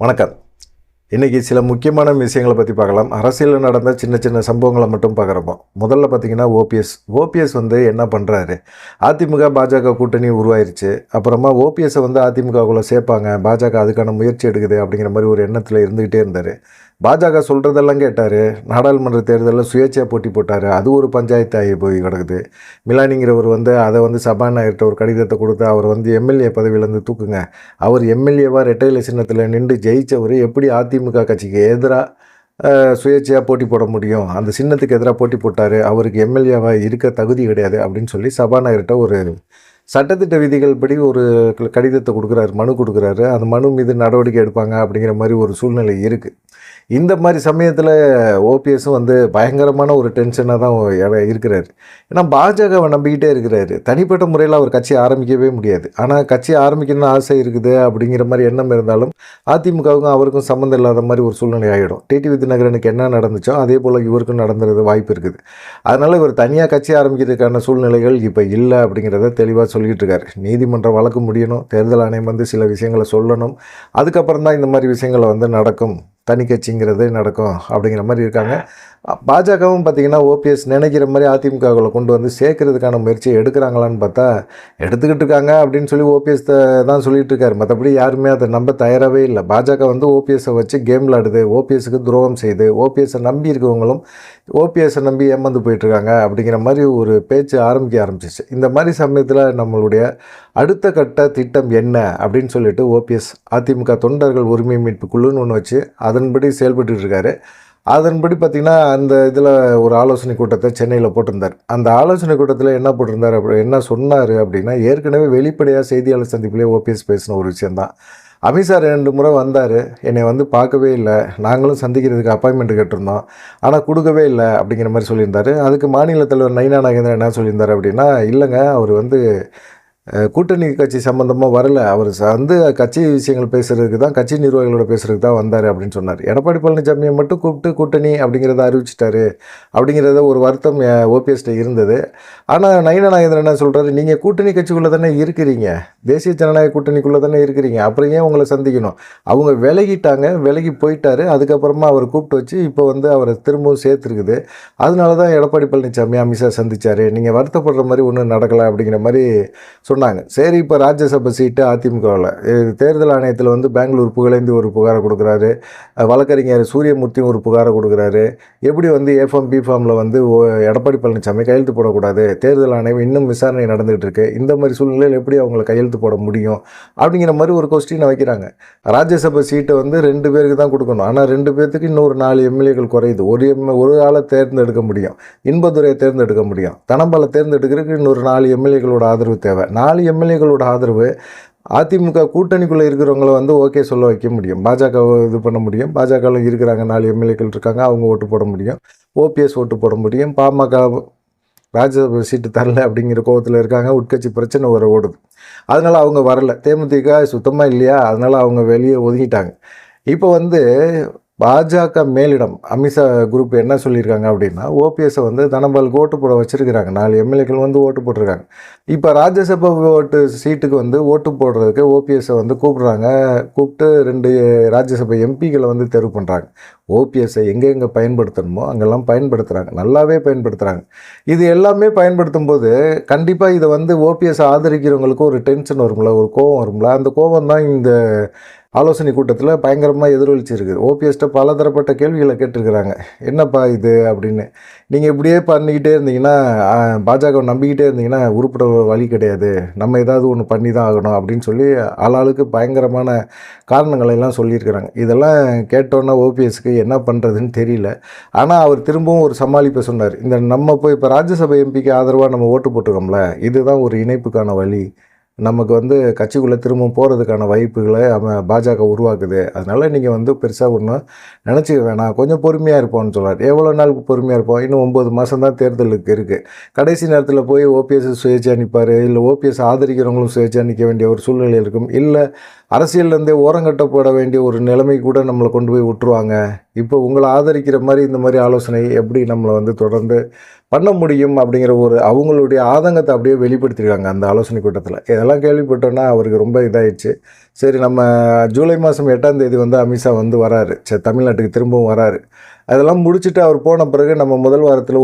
வணக்கம். இன்றைக்கி சில முக்கியமான விஷயங்களை பற்றி பார்க்கலாம். அரசியலில் நடந்த சின்ன சின்ன சம்பவங்களை மட்டும் பார்க்குறப்போ, முதல்ல பார்த்திங்கன்னா ஓபிஎஸ் வந்து என்ன பண்ணுறாரு, அதிமுக பாஜக கூட்டணி உருவாயிருச்சு. அப்புறமா ஓபிஎஸ்ஸை வந்து அதிமுகவுக்குள்ளே சேர்ப்பாங்க, பாஜக அதுக்கான முயற்சி எடுக்குது அப்படிங்கிற மாதிரி ஒரு எண்ணத்தில் இருந்துக்கிட்டே இருந்தார். பாஜக சொல்கிறதெல்லாம் கேட்டார். நாடாளுமன்ற தேர்தலில் சுயேட்சையாக போட்டி போட்டார். அது ஒரு பஞ்சாயத்து ஆகி போய் கிடக்குது. மிலானிங்கிறவர் வந்து அதை வந்து சபாநாயகர்கிட்ட ஒரு கடிதத்தை கொடுத்து அவர் வந்து எம்எல்ஏ பதவியிலேருந்து தூக்குங்க. அவர் எம்எல்ஏவாக ரெட்டையில சின்னத்தில் நின்று ஜெயித்தவர் எப்படி அதிமுக கட்சிக்கு எதிராக சுயேட்சையாக போட்டி போட முடியும், அந்த சின்னத்துக்கு எதிராக போட்டி போட்டார், அவருக்கு எம்எல்ஏவாக இருக்க தகுதி கிடையாது அப்படின்னு சொல்லி சபாநாயகர்கிட்ட ஒரு சட்டத்திட்ட விதிகள் படி ஒரு கடிதத்தை கொடுக்குறாரு, மனு கொடுக்குறாரு. அந்த மனு மீது நடவடிக்கை எடுப்பாங்க அப்படிங்கிற மாதிரி ஒரு சூழ்நிலை இருக்குது. இந்த மாதிரி சமயத்தில் ஓபிஎஸும் வந்து பயங்கரமான ஒரு டென்ஷனாக தான் இருக்கிறார். ஏன்னா பாஜகவை நம்பிக்கிட்டே இருக்கிறாரு. தனிப்பட்ட முறையில் அவர் கட்சி ஆரம்பிக்கவே முடியாது. ஆனால் கட்சி ஆரம்பிக்கணும்னு ஆசை இருக்குது அப்படிங்கிற மாதிரி எண்ணம் இருந்தாலும் அதிமுகவுக்கும் அவருக்கும் சம்மந்தம் இல்லாத மாதிரி ஒரு சூழ்நிலை ஆகிடும். டிடிவி தினகரனுக்கு என்ன நடந்துச்சோ அதே போல் இவருக்கும் நடந்துறது வாய்ப்பு இருக்குது. அதனால் இவர் தனியாக கட்சி ஆரம்பிக்கிறதுக்கான சூழ்நிலைகள் இப்போ இல்லை அப்படிங்கிறத தெளிவாக சொல்லிகிட்டு இருக்காரு. நீதிமன்ற வழக்கு முடியணும், தேர்தல் ஆணையம் வந்து சில விஷயங்களை சொல்லணும், அதுக்கப்புறம் தான் இந்த மாதிரி விஷயங்களை வந்து நடக்கும், தனி கட்சிங்கிறது நடக்கும் அப்படிங்கிற மாதிரி இருக்காங்க. பாஜகவும் பார்த்திங்கன்னா ஓபிஎஸ் நினைக்கிற மாதிரி அதிமுகவில் கொண்டு வந்து சேர்க்கறதுக்கான முயற்சியை எடுக்கிறாங்களான்னு பார்த்தா எடுத்துக்கிட்டு இருக்காங்க அப்படின்னு சொல்லி ஓபிஎஸ் தான் சொல்லிகிட்டு இருக்காரு. மற்றபடி யாருமே அதை நம்ப தயாராகவே இல்லை. பாஜக வந்து ஓபிஎஸ்ஸை வச்சு கேம் விளாடுது, ஓபிஎஸ்ஸுக்கு துரோகம் செய்யுது, ஓபிஎஸ்ஸை நம்பி இருக்கவங்களும் ஓபிஎஸ்ஸை நம்பி ஏமாந்து போயிட்டுருக்காங்க அப்படிங்கிற மாதிரி ஒரு பேச்சு ஆரம்பிச்சிச்சு. இந்த மாதிரி சமயத்தில் நம்மளுடைய அடுத்த கட்ட திட்டம் என்ன அப்படின்னு சொல்லிட்டு ஓபிஎஸ் அதிமுக தொண்டர்கள் உரிமை மீட்பு குழுன்னு ஒன்று வச்சு அதன்படி செயல்பட்டு இருக்காரு. அதன்படி பார்த்திங்கன்னா அந்த இதில் ஒரு ஆலோசனை கூட்டத்தை சென்னையில் போட்டிருந்தார். அந்த ஆலோசனை கூட்டத்தில் என்ன போட்டிருந்தார், என்ன சொன்னார் அப்படின்னா, ஏற்கனவே வெளிப்படையாக செய்தியாளர் சந்திப்பிலே ஓபிஎஸ் பேசின ஒரு விஷயந்தான். அமித்ஷா 2 முறை வந்தார், என்னை வந்து பார்க்கவே இல்லை, நாங்களும் சந்திக்கிறதுக்கு அப்பாயின்மெண்ட் கேட்டிருந்தோம், ஆனால் கொடுக்கவே இல்லை அப்படிங்கிற மாதிரி சொல்லியிருந்தார். அதுக்கு மாநில தலைவர் நயினா நாகேந்திரன் என்ன சொல்லியிருந்தார் அப்படின்னா, இல்லைங்க, அவர் வந்து கூட்டணி கட்சி சம்மந்தமாக வரல, அவர் வந்து கட்சி விஷயங்கள் பேசுகிறதுக்கு தான், கட்சி நிர்வாகிகளோட பேசுகிறதுக்கு தான் வந்தார் அப்படின்னு சொன்னார். எடப்பாடி பழனிசாமியை மட்டும் கூப்பிட்டு கூட்டணி அப்படிங்கிறத அறிவிச்சிட்டாரு அப்படிங்கிறத ஒரு வருத்தம் ஓபிஎஸ்கிட்ட இருந்தது. ஆனால் நயினா நாகேந்திரன் என்ன சொல்கிறாரு, நீங்கள் கூட்டணி கட்சிக்குள்ளே தானே இருக்கிறீங்க, தேசிய ஜனநாயக கூட்டணிக்குள்ளே தானே இருக்கிறீங்க, அப்புறம் ஏன் உங்களை சந்திக்கணும், அவங்க விலகிட்டாங்க, விலகி போயிட்டார், அதுக்கப்புறமா அவர் கூப்பிட்டு வச்சு இப்போ வந்து அவரை திரும்பவும் சேர்த்துருக்குது, அதனால தான் எடப்பாடி பழனிசாமி அமித்ஷா சந்தித்தார், நீங்கள் வருத்தப்படுற மாதிரி ஒன்றும் நடக்கலை அப்படிங்கிற மாதிரி சொன்னாங்க. சரி, இப்போ ராஜ்யசபா சீட்டு அதிமுகவில் தேர்தல் ஆணையத்தில் வந்து பெங்களூர் புகழேந்தி ஒரு புகாரை கொடுக்குறாரு, வழக்கறிஞர் சூரியமூர்த்தியும் ஒரு புகாரை கொடுக்குறாரு. எப்படி வந்து ஏஃபார்ம் பிஃபார்மில் வந்து எடப்பாடி பழனிசாமி கையெழுத்து போடக்கூடாது, தேர்தல் ஆணையம் இன்னும் விசாரணை நடந்துகிட்டு இருக்கு, இந்த மாதிரி சூழ்நிலையில் எப்படி அவங்களை கையெழுத்து போட முடியும் அப்படிங்கிற மாதிரி ஒரு கொஸ்டினை வைக்கிறாங்க. ராஜ்யசபா சீட்டை வந்து 2 பேருக்கு தான் கொடுக்கணும், ஆனால் 2 பேர்த்துக்கு இன்னொரு 4 எம்எல்ஏக்கள் குறையுது. ஒரு ஆளை தேர்ந்தெடுக்க முடியும், இன்பதுரையை தேர்ந்தெடுக்க முடியும், தனபாலை தேர்ந்தெடுக்கிறதுக்கு இன்னொரு 4 எம்எல்ஏக்களோட ஆதரவு தேவை. 4 எம்எல்ஏக்களோட ஆதரவு அதிமுக கூட்டணிக்குள்ளே இருக்கிறவங்கள வந்து ஓகே சொல்ல வைக்க முடியும், பாஜக இது பண்ண முடியும். பாஜகவில் இருக்கிறாங்க 4 எம்எல்ஏக்கள் இருக்காங்க, அவங்க ஓட்டு போட முடியும், ஓபிஎஸ் ஓட்டு போட முடியும். பாமக ராஜ்யசபா சீட்டு தரல அப்படிங்கிற கோபத்தில் இருக்காங்க, உட்கட்சி பிரச்சனை ஓடுது, அதனால் அவங்க வரல. தேமுதிக சுத்தமாக இல்லையா, அதனால் அவங்க வெளியே ஒதுங்கிட்டாங்க. இப்போ வந்து பாஜக மேலிடம் அமித்ஷா குரூப் என்ன சொல்லியிருக்காங்க அப்படின்னா, ஓபிஎஸ்ஸை வந்து தனபாலுக்கு ஓட்டு போட வச்சுருக்கிறாங்க, 4 எம்எல்ஏக்கள் வந்து ஓட்டு போட்டிருக்காங்க. இப்போ ராஜ்யசபா சீட்டுக்கு வந்து ஓட்டு போடுறதுக்கு ஓபிஎஸ்ஸை வந்து கூப்பிட்டு 2 ராஜ்யசபா எம்பிக்களை வந்து தேர்வு பண்ணுறாங்க. ஓபிஎஸ்ஸை எங்கெங்கே பயன்படுத்தணுமோ அங்கெல்லாம் பயன்படுத்துகிறாங்க, நல்லாவே பயன்படுத்துகிறாங்க. இது எல்லாமே பயன்படுத்தும் போது கண்டிப்பாக இதை வந்து ஓபிஎஸ் ஆதரிக்கிறவங்களுக்கு ஒரு டென்ஷன் வரும்ல, ஒரு கோபம் வரும்ல. அந்த கோபம் தான் இந்த ஆலோசனை கூட்டத்தில் பயங்கரமாக எதிரொலிச்சிருக்கு. ஓபிஎஸ்கிட்ட பலதரப்பட்ட கேள்விகளை கேட்டிருக்கிறாங்க, என்னப்பா இது அப்படின்னு. நீங்கள் இப்படியே பண்ணிக்கிட்டே இருந்தீங்கன்னா, பாஜகவை நம்பிக்கிட்டே இருந்தீங்கன்னா உருப்பட வழி கிடையாது, நம்ம ஏதாவது ஒன்று பண்ணி தான் ஆகணும் அப்படின்னு சொல்லி ஆளாளுக்கு பயங்கரமான காரணங்களெல்லாம் சொல்லியிருக்கிறாங்க. இதெல்லாம் கேட்டோன்னா ஓபிஎஸ்க்கு என்ன பண்ணுறதுன்னு தெரியல. ஆனால் அவர் திரும்பவும் ஒரு சமாளிப்பை சொன்னார், இந்த நம்ம போய் இப்போ ராஜ்யசபா எம்பிக்கு ஆதரவாக நம்ம ஓட்டு போட்டுக்கோம்ல, இதுதான் ஒரு இணைப்புக்கான வழி, நமக்கு வந்து கட்சிக்குள்ளே திரும்பவும் போகிறதுக்கான வாய்ப்புகளை பாஜக உருவாக்குது, அதனால் நீங்கள் வந்து பெருசாக ஒன்றும் நினச்சிக்க வேணாம், கொஞ்சம் பொறுமையாக இருப்போம்னு சொல்கிறார். எவ்வளோ நாள் பொறுமையாக இருப்போம், இன்னும் 9 மாதம் தான் தேர்தலுக்கு இருக்குது. கடைசி நேரத்தில் போய் ஓபிஎஸ் சுயேட்சையாக நிற்பார், இல்லை ஓபிஎஸ் ஆதரிக்கிறவங்களும் சுயேட்சையாக நிற்க வேண்டிய ஒரு சூழ்நிலை இருக்கும், இல்லை அரசியல்லேருந்தே ஓரங்கட்டப்பட வேண்டிய ஒரு நிலைமை கூட நம்மளை கொண்டு போய் விட்டுருவாங்க. இப்போ உங்கள ஆதரிக்கிற மாரி இந்த மாரி ஆலோசனை எப்படி நம்மள வந்து தொடர்ந்து பண்ண முடியும்? அப்படிங்கிற ஒரு அவங்களுடைய ஆதங்கத்த அப்படியே வெளிப்படுத்தியிருக்காங்க அந்த ஆலோசனை கூட்டத்தில. இதெல்லாம் கேள்விப்பட்டோன்னா அவருக்கு ரொம்ப இதாயிடுச்சு. சரி நம்ம ஜூலை மாதம் 8ஆம் தேதி வந்து அமித்ஷா வந்து வராரு. தமிழ்நாட்டுக்கு திரும்பவும் வராரு. அதெல்லாம் முடிச்சுட்டு அவர் போன பிறகு நம்ம முதல் வாரத்தில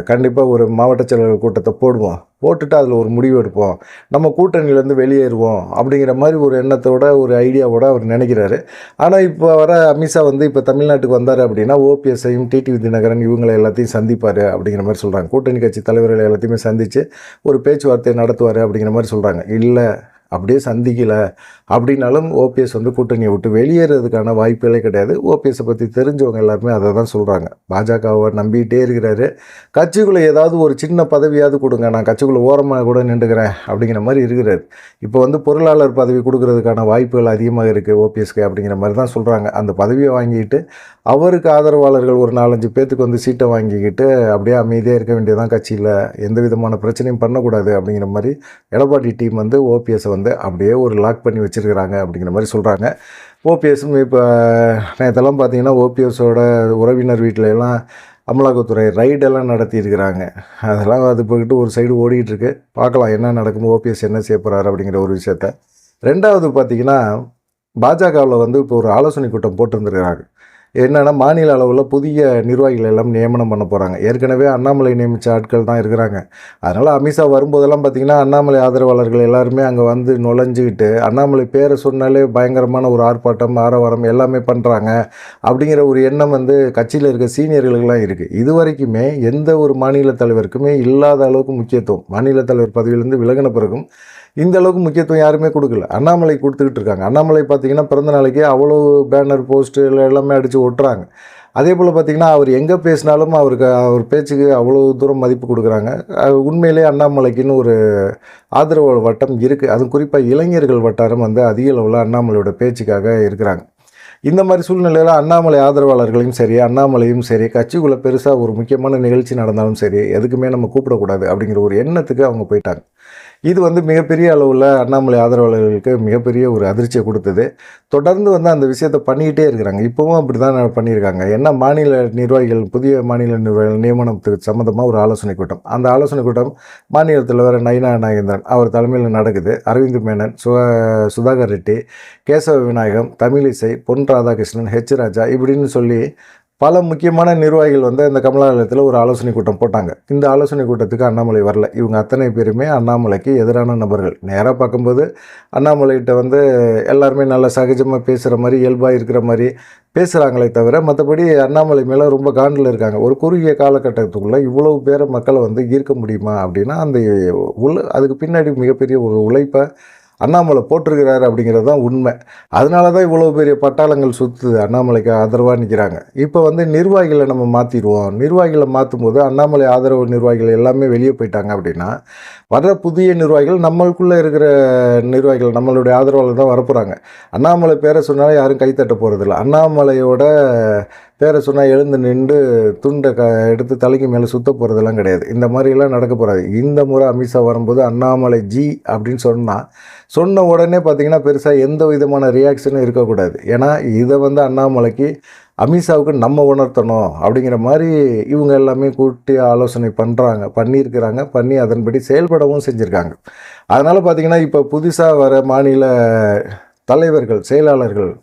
கண்டிப்பா ஒரு மாவட்ட செயலாளர் கூட்டத்த போடுவோம். போட்டுட்டு அதில ஒரு முடிவு எடுப்போம். நம்ம கூட்டணியிலேருந்து வெளியேறுவோம். அப்படிங்கிற மாரி ஒரு எண்ணத்தோட, ஒரு ஐடியாவோட அவர் நினைக்கிறாரு. ஆனா, இப்போ வர அமித்ஷா வந்து இப்ப தமிழ்நாட்டுக்கு வந்தாரு அப்படின்னா, ஓபிஎஸ்ஸையும், டிடிவி தினகரன் இவங்கள எல்லாத்தையும் சந்திப்பாரு அப்படிங்கிற மாரி சொல்றாங்க. கூட்டணி கட்சி தலைவர்கள் எல்லாத்தையுமே சந்திச்சு ஒரு பேச்சுவார்த்தை நடத்துவாரு அப்படிங்கிற மாரி சொல்றாங்க. இல்ல அப்படியே சந்திக்கல அப்படின்னாலும் ஓபிஎஸ் வந்து கூட்டணியை விட்டு வெளியேறதுக்கான வாய்ப்புகளே கிடையாது. ஓபிஎஸ்ஸை பற்றி தெரிஞ்சவங்க எல்லாருமே அதை தான் சொல்கிறாங்க. பாஜகவை நம்பிக்கிட்டே இருக்கிறாரு. கட்சிக்குள்ளே ஏதாவது ஒரு சின்ன பதவியாவது கொடுங்க, நான் கட்சிக்குள்ளே ஓரமாக கூட நின்றுக்கிறேன் அப்படிங்கிற மாதிரி இருக்கிறார். இப்போ வந்து பொருளாளர் பதவி கொடுக்கறதுக்கான வாய்ப்புகள் அதிகமாக இருக்குது ஓபிஎஸ்க்கு அப்படிங்கிற மாதிரி தான் சொல்கிறாங்க. அந்த பதவியை வாங்கிட்டு அவருக்கு ஆதரவாளர்கள் ஒரு 4-5 பேத்துக்கு வந்து சீட்டை வாங்கிக்கிட்டு அப்படியே அமைதியாக இருக்க வேண்டியதான், கட்சியில் எந்த விதமான பிரச்சனையும் பண்ணக்கூடாது அப்படிங்கிற மாதிரி எடப்பாடி டீம் வந்து ஓபிஎஸ்ஸை வந்து அப்படியே ஒரு லாக் பண்ணி வச்சுருக்கிறாங்க அப்படிங்கிற மாதிரி சொல்கிறாங்க. ஓபிஎஸ்ஸும் இப்போ நேற்றெல்லாம் பார்த்தீங்கன்னா ஓபிஎஸோட உறவினர் வீட்டில எல்லாம் அமலாக்கத்துறை ரைடெல்லாம் நடத்தியிருக்கிறாங்க. அதெல்லாம் அது போய்கிட்டு ஒரு சைடு ஓடிக்கிட்டுருக்கு. பார்க்கலாம் என்ன நடக்கும், ஓபிஎஸ் என்ன செய்ய போகிறாரு அப்படிங்கிற ஒரு விஷயத்த. ரெண்டாவது பார்த்திங்கன்னா, பாஜகவில் வந்து இப்போ ஒரு ஆலோசனை கூட்டம் போட்டிருந்துருக்கிறாங்க. என்னென்னா, மாநில அளவில் புதிய நிர்வாகிகள் எல்லாம் நியமனம் பண்ண போகிறாங்க. ஏற்கனவே அண்ணாமலை நியமித்த ஆட்கள் தான் இருக்கிறாங்க. அதனால் அமித்ஷா வரும்போதெல்லாம் பார்த்திங்கன்னா, அண்ணாமலை ஆதரவாளர்கள் எல்லாருமே அங்கே வந்து நுழைஞ்சிக்கிட்டு அண்ணாமலை பேரை சொன்னாலே பயங்கரமான ஒரு ஆர்ப்பாட்டம், ஆரவாரம் எல்லாமே பண்ணுறாங்க அப்படிங்கிற ஒரு எண்ணம் வந்து கட்சியில் இருக்க சீனியர்களுக்கெல்லாம் இருக்குது. இது வரைக்குமே எந்த ஒரு மாநில தலைவருக்குமே இல்லாத அளவுக்கு முக்கியத்துவம், மாநில தலைவர் பதவியிலேருந்து விலகின பிறகும் இந்த அளவுக்கு முக்கியத்துவம் யாருமே கொடுக்கல. அண்ணாமலை கொடுத்துக்கிட்டு இருக்காங்க. அண்ணாமலை பார்த்திங்கன்னா பிறந்த நாளைக்கு அவ்வளோ பேனர் போஸ்ட்டு எல்லாமே அடித்து ஒட்டுறாங்க. அதே போல் பார்த்திங்கன்னா அவர் எங்கே பேசினாலும் அவர் பேச்சுக்கு அவ்வளோ தூரம் மதிப்பு கொடுக்குறாங்க. உண்மையிலே அண்ணாமலைக்குன்னு ஒரு ஆதரவு வட்டம் இருக்குது. அதுவும் குறிப்பாக இளைஞர்கள் வட்டாரம் வந்து அதிக அளவில் அண்ணாமலையோட பேச்சுக்காக இருக்கிறாங்க. இந்த மாதிரி சூழ்நிலையில் அண்ணாமலை ஆதரவாளர்களையும் சரி, அண்ணாமலையும் சரி, கட்சிக்குள்ளே பெருசாக ஒரு முக்கியமான நிகழ்ச்சி நடந்தாலும் சரி, எதுக்குமே நம்ம கூப்பிடக்கூடாது அப்படிங்கிற ஒரு எண்ணத்துக்கு அவங்க போயிட்டாங்க. இது வந்து மிகப்பெரிய அளவில் அண்ணாமலை ஆதரவாளர்களுக்கு மிகப்பெரிய ஒரு அதிர்ச்சியை கொடுத்தது. தொடர்ந்து வந்து அந்த விஷயத்தை பண்ணிக்கிட்டே இருக்கிறாங்க. இப்போவும் அப்படி தான் பண்ணியிருக்காங்க. ஏன்னா மாநில நிர்வாகிகள், புதிய மாநில நிர்வாகிகள் நியமனத்துக்கு சம்மந்தமாக ஒரு ஆலோசனை கூட்டம். அந்த ஆலோசனை கூட்டம் மாநில தலைவர் நயினா நாகேந்திரன் அவர் தலைமையில் நடக்குது. அரவிந்த் மேனன், சுதாகர் ரெட்டி, கேசவ விநாயகம், தமிழிசை, பொன் ராதாகிருஷ்ணன், ஹெச் ராஜா இப்படின்னு சொல்லி பல முக்கியமான நிர்வாகிகள் வந்து அந்த கமலாலயத்தில் ஒரு ஆலோசனை கூட்டம் போட்டாங்க. இந்த ஆலோசனை கூட்டத்துக்கு அண்ணாமலை வரல. இவங்க அத்தனை பேருமே அண்ணாமலைக்கு எதிரான நபர்கள். நேராக பார்க்கும்போது அண்ணாமலைகிட்ட வந்து எல்லாருமே நல்லா சகஜமாக பேசுகிற மாதிரி, இயல்பாக இருக்கிற மாதிரி பேசுகிறாங்களே தவிர, மற்றபடி அண்ணாமலை மேலே ரொம்ப காண்டில் இருக்காங்க. ஒரு குறுகிய காலகட்டத்துக்குள்ளே இவ்வளவு பேரை மக்களை வந்து ஈர்க்க முடியுமா அப்படின்னா, அதுக்கு பின்னாடி மிகப்பெரிய ஒரு உழைப்பை அண்ணாமலை போட்டிருக்கிறாரு அப்படிங்கிறது தான் உண்மை. அதனால தான் இவ்வளோ பெரிய பட்டாளங்கள் சுற்றுது, அண்ணாமலைக்கு ஆதரவாக நிற்கிறாங்க. இப்போ வந்து நிர்வாகிகளை நம்ம மாற்றிடுவோம். நிர்வாகிகளை மாற்றும் போது அண்ணாமலை ஆதரவு நிர்வாகிகள் எல்லாமே வெளியே போயிட்டாங்க அப்படின்னா, வர்ற புதிய நிர்வாகிகள் நம்மளுக்குள்ளே இருக்கிற நிர்வாகிகள், நம்மளுடைய ஆதரவாளர் தான் வரப்போகிறாங்க. அண்ணாமலை பேரை சொன்னாலும் யாரும் கைத்தட்ட போகிறதில்ல. அண்ணாமலையோட பேரை சொன்னால் எழுந்து நின்று துண்டை எடுத்து தலைக்கு மேலே சுத்த போகிறதெல்லாம் கிடையாது. இந்த மாதிரிலாம் நடக்க போகிறாது. இந்த முறை அமித்ஷா வரும்போது அண்ணாமலை ஜி அப்படின்னு சொன்ன உடனே பார்த்திங்கன்னா பெருசாக எந்த விதமான ரியாக்ஷனும் இருக்கக்கூடாது. ஏன்னா இதை வந்து அண்ணாமலைக்கு, அமித்ஷாவுக்கு நம்ம உணர்த்தணும் அப்படிங்கிற மாதிரி இவங்க எல்லாமே கூட்டி ஆலோசனை பண்ணியிருக்கிறாங்க. பண்ணி அதன்படி செயல்படவும் செஞ்சுருக்காங்க. அதனால் பார்த்திங்கன்னா இப்போ புதுசாக வர மாநில தலைவர்கள், செயலாளர்கள்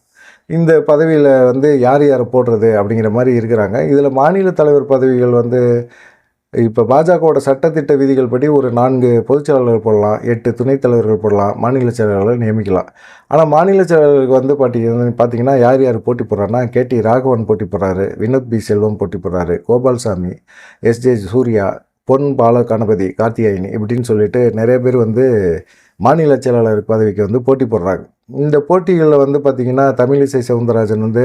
இந்த பதவியில் வந்து யார் யாரை போடுறது அப்படிங்கிற மாதிரி இருக்கிறாங்க. இதில் மாநில தலைவர் பதவிகள் வந்து இப்போ பாஜகவோட சட்டத்திட்ட விதிகள் படி ஒரு 4 பொதுச்செயலாளர்கள் போடலாம், 8 துணைத் தலைவர்கள் போடலாம், மாநில செயலாளர்கள் நியமிக்கலாம். ஆனால் மாநில செயலாளருக்கு வந்து பார்த்திங்கன்னா யார் போட்டி போடுறாருன்னா, கேடி ராகவன் போட்டி போடுறாரு, வினோத் பி செல்வம் போட்டி போடுறாரு, கோபால்சாமி, எஸ்ஜே சூர்யா, பொன் பாலகணபதி, கார்த்தியாயினி இப்படின்னு சொல்லிட்டு நிறைய பேர் வந்து மாநில செயலாளர் பதவிக்கு வந்து போட்டி போடுறாங்க. இந்த போட்டிகளில் வந்து பார்த்திங்கன்னா தமிழிசை சவுந்தரராஜன் வந்து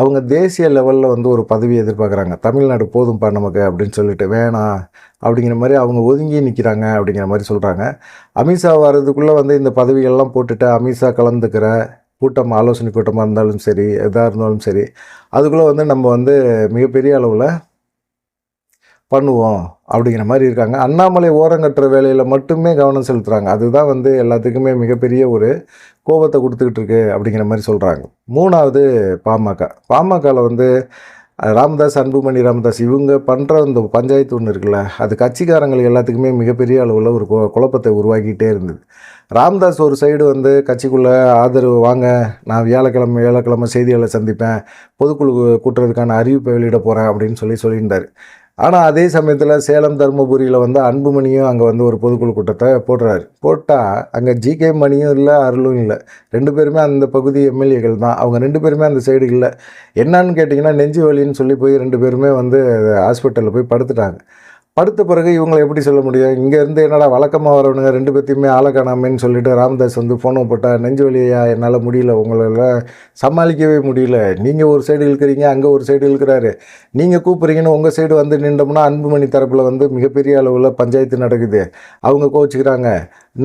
அவங்க தேசிய லெவலில் வந்து ஒரு பதவி எதிர்பார்க்குறாங்க. தமிழ்நாடு போதும்பா நமக்கு அப்படின்னு சொல்லிட்டு வேணாம் அப்படிங்கிற மாதிரி அவங்க ஒதுங்கி நிற்கிறாங்க அப்படிங்கிற மாதிரி சொல்கிறாங்க. அமித்ஷா வர்றதுக்குள்ளே வந்து இந்த பதவிகள்லாம் போட்டுட்டு அமித்ஷா கலந்துக்கிற கூட்டம், ஆலோசனை கூட்டமாக இருந்தாலும் சரி, எதாக இருந்தாலும் சரி, அதுக்குள்ளே வந்து நம்ம வந்து மிகப்பெரிய அளவில் பண்ணுவோம் அப்படிங்கிற மாதிரி இருக்காங்க. அண்ணாமலை ஓரங்கட்டுற வேலையில் மட்டுமே கவனம் செலுத்துகிறாங்க. அதுதான் வந்து எல்லாத்துக்குமே மிகப்பெரிய ஒரு கோபத்தை கொடுத்துக்கிட்டு இருக்கு அப்படிங்கிற மாதிரி சொல்கிறாங்க. 3வது பாமகவில் வந்து ராமதாஸ், அன்புமணி ராமதாஸ் இவங்க பண்ணுற இந்த பஞ்சாயத்து ஒன்று இருக்குல்ல, அது கட்சிக்காரங்களுக்கு எல்லாத்துக்குமே மிகப்பெரிய அளவில் ஒரு குழப்பத்தை உருவாக்கிட்டே இருந்தது. ராமதாஸ் ஒரு சைடு வந்து கட்சிக்குள்ளே ஆதரவு வாங்க, நான் வியாழக்கிழமை செய்தியாளரை சந்திப்பேன், பொதுக்குழு கூட்டுறதுக்கான அறிவிப்பை வெளியிட போகிறேன் அப்படின்னு சொல்லியிருந்தார். ஆனால் அதே சமயத்தில் சேலம், தருமபுரியில் வந்து அன்புமணியும் அங்கே வந்து ஒரு பொதுக்குழு கூட்டத்தை போட்டால் அங்கே ஜிகே மணியும் இல்லை, அருளும் இல்லை. 2 பேருமே அந்த பகுதி எம்எல்ஏக்கள் தான். அவங்க 2 பேருமே அந்த சைடு இல்லை. என்னன்னு கேட்டிங்கன்னா நெஞ்சு வலின்னு சொல்லி போய் 2 பேருமே வந்து ஹாஸ்பிட்டலில் போய் படுத்துட்டாங்க. படுத்த பிறகு இவங்களை எப்படி சொல்ல முடியும்? இங்கேருந்து என்னடா வழக்கமாக வரவனுங்க 2 பேர்த்தையுமே ஆளை காணாமேன்னு சொல்லிட்டு ராமதாஸ் வந்து ஃபோனை போட்டால், நெஞ்சு வலியா என்னால் முடியல, உங்களெல்லாம் சமாளிக்கவே முடியல, நீங்கள் ஒரு சைடு இழுக்கிறீங்க, அங்கே ஒரு சைடு இழுக்கிறாரு, நீங்கள் கூப்பிட்றீங்கன்னு உங்கள் சைடு வந்து நின்றோம்னா அன்புமணி தரப்பில் வந்து மிகப்பெரிய அளவில் பஞ்சாயத்து நடக்குது, அவங்க கோச்சிக்கிறாங்க.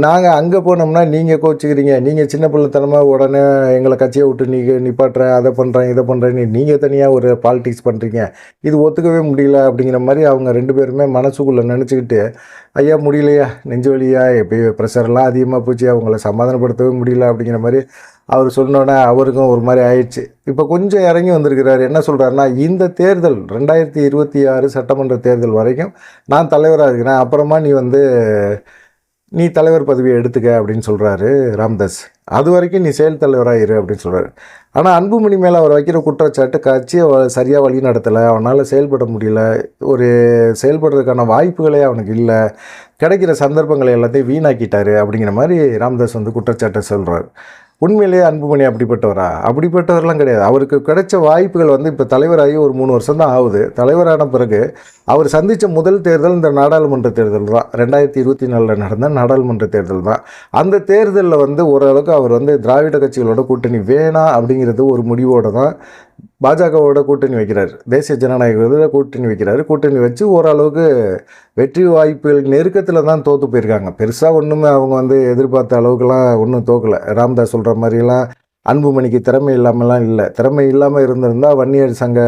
நாங்கள் அங்கே போனோம்னா நீங்கள் கோச்சிக்கிறீங்க, நீங்கள் சின்ன பிள்ளைத்தனமாக உடனே எங்களை கட்சியை விட்டு நீங்கள் நிப்பாட்டுறேன், அதை பண்ணுறேன், இதை பண்ணுறேன்னு நீங்கள் தனியாக ஒரு பாலிடிக்ஸ் பண்ணுறீங்க, இது ஒத்துக்கவே முடியல அப்படிங்கிற மாதிரி அவங்க 2 பேருமே மனசுக்குள்ளே நினச்சிக்கிட்டு, ஐயா முடியலையா, நெஞ்சு வலியா, எப்போ ப்ரெஷர்லாம் அதிகமாக போச்சு, அவங்கள சமாதானப்படுத்தவே முடியல அப்படிங்கிற மாதிரி அவர் சொன்னோன்னே அவருக்கும் ஒரு மாதிரி ஆயிடுச்சு. இப்போ கொஞ்சம் இறங்கி வந்திருக்கிறாரு. என்ன சொல்கிறாருன்னா, இந்த தேர்தல் 2026 சட்டமன்ற தேர்தல் வரைக்கும் நான் தலைவராக இருக்கிறேன், அப்புறமா நீ தலைவர் பதவியை எடுத்துக்க அப்படின்னு சொல்கிறாரு ராமதாஸ். அது வரைக்கும் நீ செயல் தலைவராக இரு அப்படின்னு சொல்கிறாரு. ஆனால் அன்புமணி மேலே அவர் வைக்கிற குற்றச்சாட்டு, கட்சியை சரியாக வழி நடத்தலை, அவனால் செயல்பட முடியல, ஒரு செயல்படுறதுக்கான வாய்ப்புகளே அவனுக்கு இல்லை, கிடைக்கிற சந்தர்ப்பங்களை எல்லாத்தையும் வீணாக்கிட்டாரு அப்படிங்கிற மாதிரி ராமதாஸ் வந்து குற்றச்சாட்டை சொல்கிறார். உண்மையிலேயே அன்புமணி அப்படிப்பட்டவரெலாம் கிடையாது. அவருக்கு கிடைச்ச வாய்ப்புகள் வந்து இப்போ தலைவராகி ஒரு 3 வருஷம் தான் ஆகுது. தலைவரான பிறகு அவர் சந்தித்த முதல் தேர்தல் இந்த நாடாளுமன்ற தேர்தல் தான். 2024 நடந்த நாடாளுமன்ற தேர்தல் தான். அந்த தேர்தலில் வந்து ஓரளவுக்கு அவர் வந்து திராவிட கட்சிகளோட கூட்டணி வேணாம் அப்படிங்கிறது ஒரு முடிவோடு தான் பாஜகவோட கூட்டணி வைக்கிறார். தேசிய ஜனநாயக கூட்டணி வைக்கிறாரு. கூட்டணி வச்சு ஓரளவுக்கு வெற்றி வாய்ப்புகள் நெருக்கத்தில் தான் தோற்று போயிருக்காங்க. பெருசாக ஒன்றுமே அவங்க வந்து எதிர்பார்த்த அளவுக்குலாம் ஒன்றும் தோக்கலை. ராமதாஸ் சொல்கிற மாதிரிலாம் அன்புமணிக்கு திறமை இல்லாமலாம் இல்லை. திறமை இல்லாமல் இருந்திருந்தால் வன்னியர் சங்க